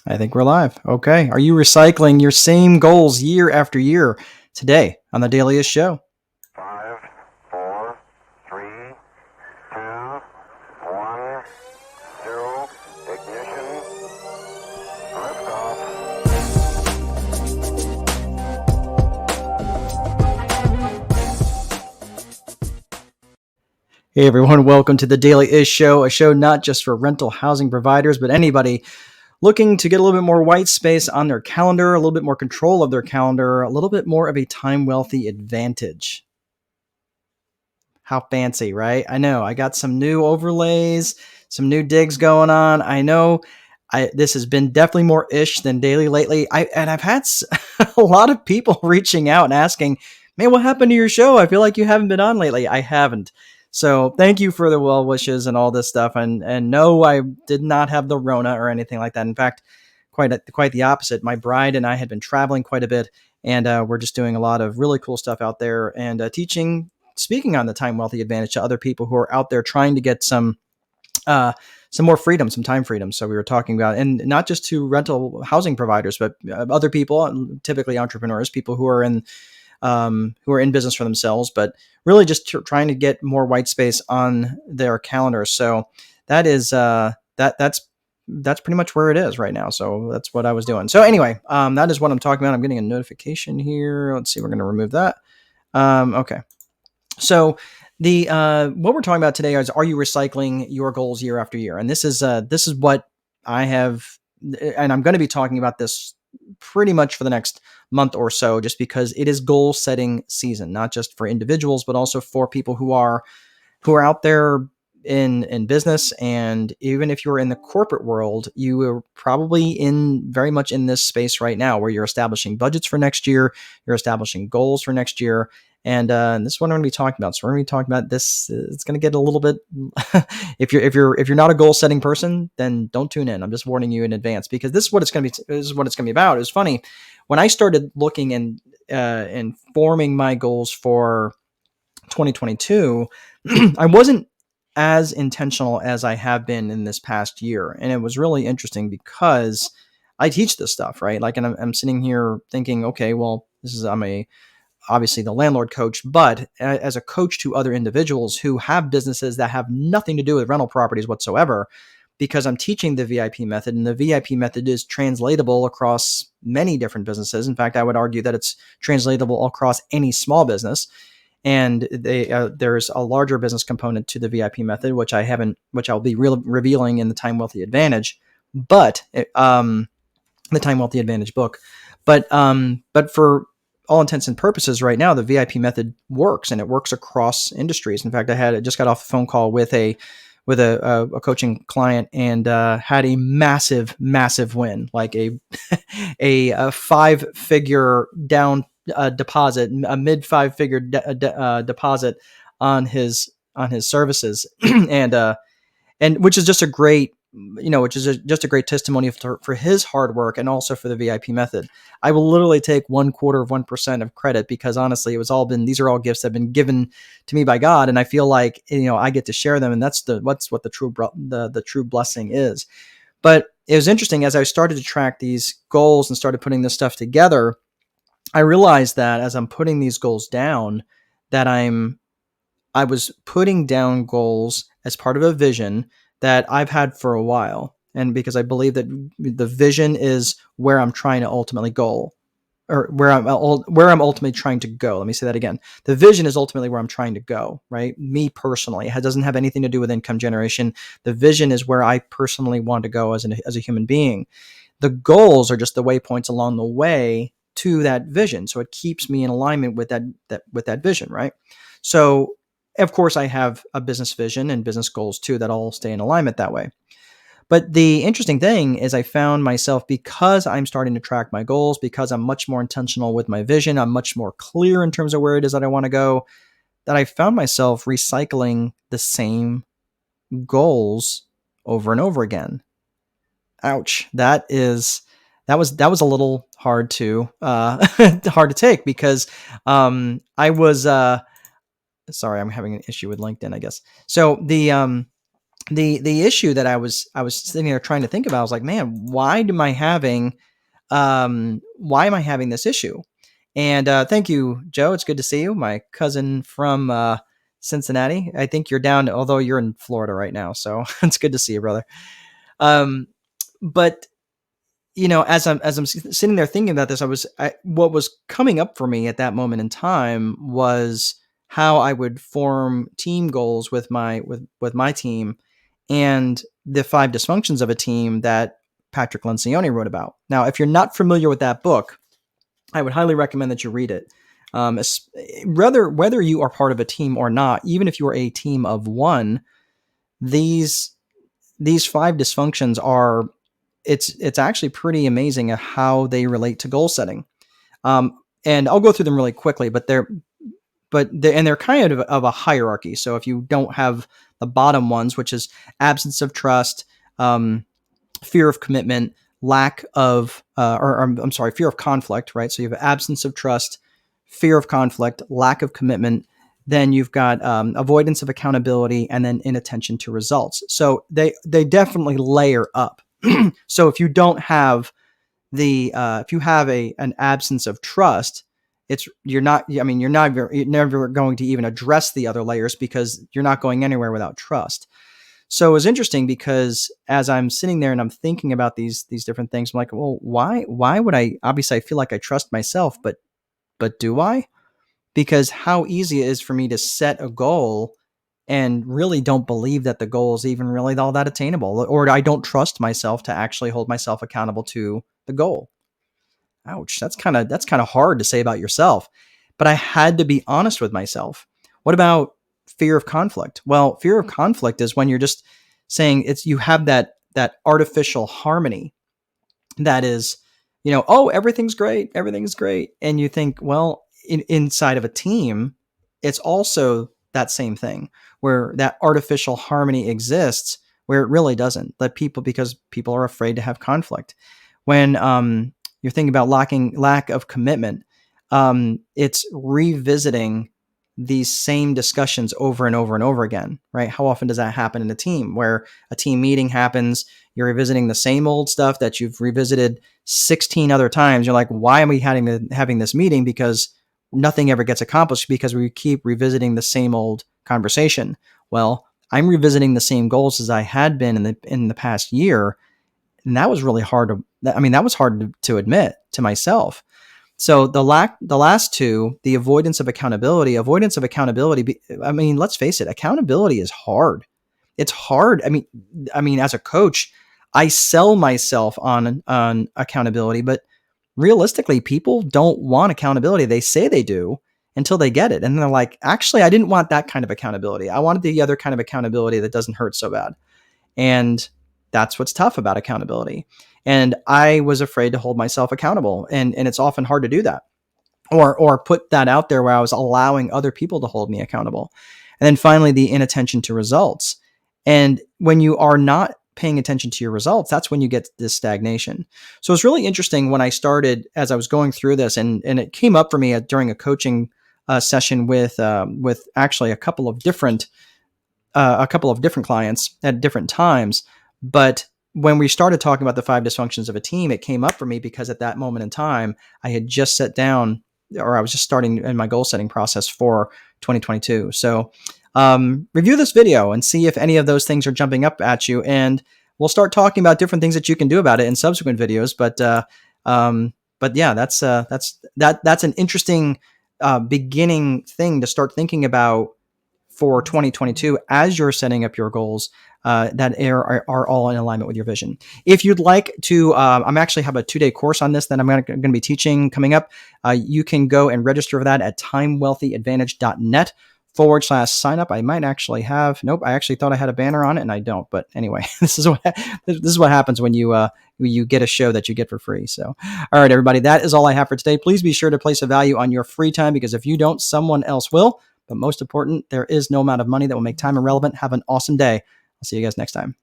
I think we're live. Okay. Are you recycling your same goals year after year? Today on the Dailyish show. 5, 4, 3, 2, 1, 0, ignition, liftoff. Hey everyone, welcome to the Dailyish show, a show not just for rental housing providers, but anybody looking to get a little bit more white space on their calendar, a little bit more control of their calendar, a little bit more of a time-wealthy advantage. How fancy, right? I know. I got some new overlays, some new digs going on. I know this has been definitely more ish than daily lately. I've had a lot of people reaching out and asking, "Man, what happened to your show? I feel like you haven't been on lately." I haven't. So thank you for the well wishes and all this stuff. And no, I did not have the Rona or anything like that. In fact, quite the opposite. My bride and I had been traveling quite a bit, and we're just doing a lot of really cool stuff out there and speaking on the time wealthy advantage to other people who are out there trying to get some more freedom, some time freedom. So we were talking about, and not just to rental housing providers, but other people, typically entrepreneurs, people who are in business for themselves, but really just trying to get more white space on their calendars. So that is that's pretty much where it is right now. So that's what I was doing. So anyway, that is what I'm talking about. I'm getting a notification here. Let's see. We're going to remove that. Okay. So the what we're talking about today is, are you recycling your goals year after year? And this is what I have, and I'm going to be talking about this pretty much for the next month or so, just because it is goal setting season, not just for individuals, but also for people who are out there in business. And even if you're in the corporate world, you are probably very much in this space right now, where you're establishing budgets for next year, you're establishing goals for next year. And this is what I'm going to be talking about. So we're going to be talking about this. It's going to get a little bit. if you're not a goal setting person, then don't tune in. I'm just warning you in advance, because this is what it's going to be. This is what it's going to be about. It's funny, when I started looking and forming my goals for 2022, I wasn't as intentional as I have been in this past year, and it was really interesting because I teach this stuff, right? Like, and I'm sitting here thinking, okay, well, I'm obviously the landlord coach, but as a coach to other individuals who have businesses that have nothing to do with rental properties whatsoever, because I'm teaching the VIP method, and the VIP method is translatable across many different businesses. In fact, I would argue that it's translatable across any small business. And there's a larger business component to the VIP method, which I'll be revealing in the Time Wealthy Advantage, but the Time Wealthy Advantage book. But for all intents and purposes right now, the VIP method works, and it works across industries. In fact, I just got off a phone call with a coaching client, and had a massive win, like a 5-figure down deposit, a mid 5-figure deposit on his services, and which is just a great, just a great testimony for his hard work, and also for the VIP method. I will literally take 0.25% of credit, because honestly, these are all gifts that have been given to me by God, and I feel like, I get to share them, and that's what the true blessing is. But it was interesting, as I started to track these goals and started putting this stuff together, I realized that as I'm putting these goals down, that I was putting down goals as part of a vision that I've had for a while. And because I believe that the vision is where I'm trying to ultimately go, or where I'm ultimately trying to go. Let me say that again. The vision is ultimately where I'm trying to go, right? Me personally, it doesn't have anything to do with income generation. The vision is where I personally want to go as a human being. The goals are just the waypoints along the way to that vision. So it keeps me in alignment with that vision, right? So of course I have a business vision and business goals too that all stay in alignment that way. But the interesting thing is, I found myself, because I'm starting to track my goals, because I'm much more intentional with my vision, I'm much more clear in terms of where it is that I want to go, that I found myself recycling the same goals over and over again. Ouch. That was a little hard to hard to take, because I was sorry, I'm having an issue with LinkedIn, I guess. So the issue that I was sitting there trying to think about, I was like, man, why am I having this issue? And thank you, Joe. It's good to see you, my cousin from Cincinnati. I think you're down, although you're in Florida right now, so it's good to see you, brother. Um, but as I'm sitting there thinking about this, what was coming up for me at that moment in time was how I would form team goals with my team, and the 5 dysfunctions of a team that Patrick Lencioni wrote about. Now, if you're not familiar with that book, I would highly recommend that you read it. Whether you are part of a team or not, even if you are a team of one, these 5 dysfunctions are it's actually pretty amazing at how they relate to goal setting. And I'll go through them really quickly, but they're kind of a hierarchy. So if you don't have the bottom ones, which is absence of trust, fear of commitment, lack of, I'm sorry, fear of conflict, right? So you have absence of trust, fear of conflict, lack of commitment. Then you've got avoidance of accountability, and then inattention to results. So they definitely layer up. So if you don't have if you have an absence of trust, you're never going to even address the other layers because you're not going anywhere without trust. So it was interesting because as I'm sitting there and I'm thinking about these different things, I'm like, well, why would I? Obviously, I feel like I trust myself, but do I? Because how easy it is for me to set a goal and really don't believe that the goal is even really all that attainable, or I don't trust myself to actually hold myself accountable to the goal. Ouch, that's kind of hard to say about yourself, but I had to be honest with myself. What about fear of conflict? Well, fear of conflict is when you're just saying you have that artificial harmony that is, oh, everything's great, and you think, well, inside of a team, it's also that same thing where that artificial harmony exists where it really doesn't. Because people are afraid to have conflict. When you're thinking about lack of commitment, it's revisiting these same discussions over and over and over again, right? How often does that happen in a team where a team meeting happens? You're revisiting the same old stuff that you've revisited 16 other times. You're like, why am we having this meeting? Because nothing ever gets accomplished because we keep revisiting the same old conversation. Well, I'm revisiting the same goals as I had been in the past year. And that was really hard that was hard to admit to myself. So the last two, the avoidance of accountability, let's face it, accountability is hard. It's hard. As a coach, I sell myself on accountability, but realistically, people don't want accountability. They say they do until they get it. And they're like, actually, I didn't want that kind of accountability. I wanted the other kind of accountability that doesn't hurt so bad. And that's what's tough about accountability. And I was afraid to hold myself accountable. And it's often hard to do that or put that out there where I was allowing other people to hold me accountable. And then finally, the inattention to results. And when you are not paying attention to your results, that's when you get this stagnation. So it's really interesting when I started, as I was going through this, and it came up for me during a coaching session with actually a couple of different clients at different times. But when we started talking about the 5 dysfunctions of a team, it came up for me because at that moment in time, I had just sat down, or I was just starting in my goal setting process for 2022. So review this video and see if any of those things are jumping up at you. And we'll start talking about different things that you can do about it in subsequent videos. But yeah, that's an interesting beginning thing to start thinking about for 2022 as you're setting up your goals that are all in alignment with your vision. If you'd like to, I'm actually have a 2-day course on this that I'm going to be teaching coming up. You can go and register for that at timewealthyadvantage.net/sign up. I might actually have, nope, I actually thought I had a banner on it and I don't, but anyway, this is what happens when you get a show that you get for free. So, all right, everybody, that is all I have for today. Please be sure to place a value on your free time, because if you don't, someone else will. But most important, there is no amount of money that will make time irrelevant. Have an awesome day. I'll see you guys next time.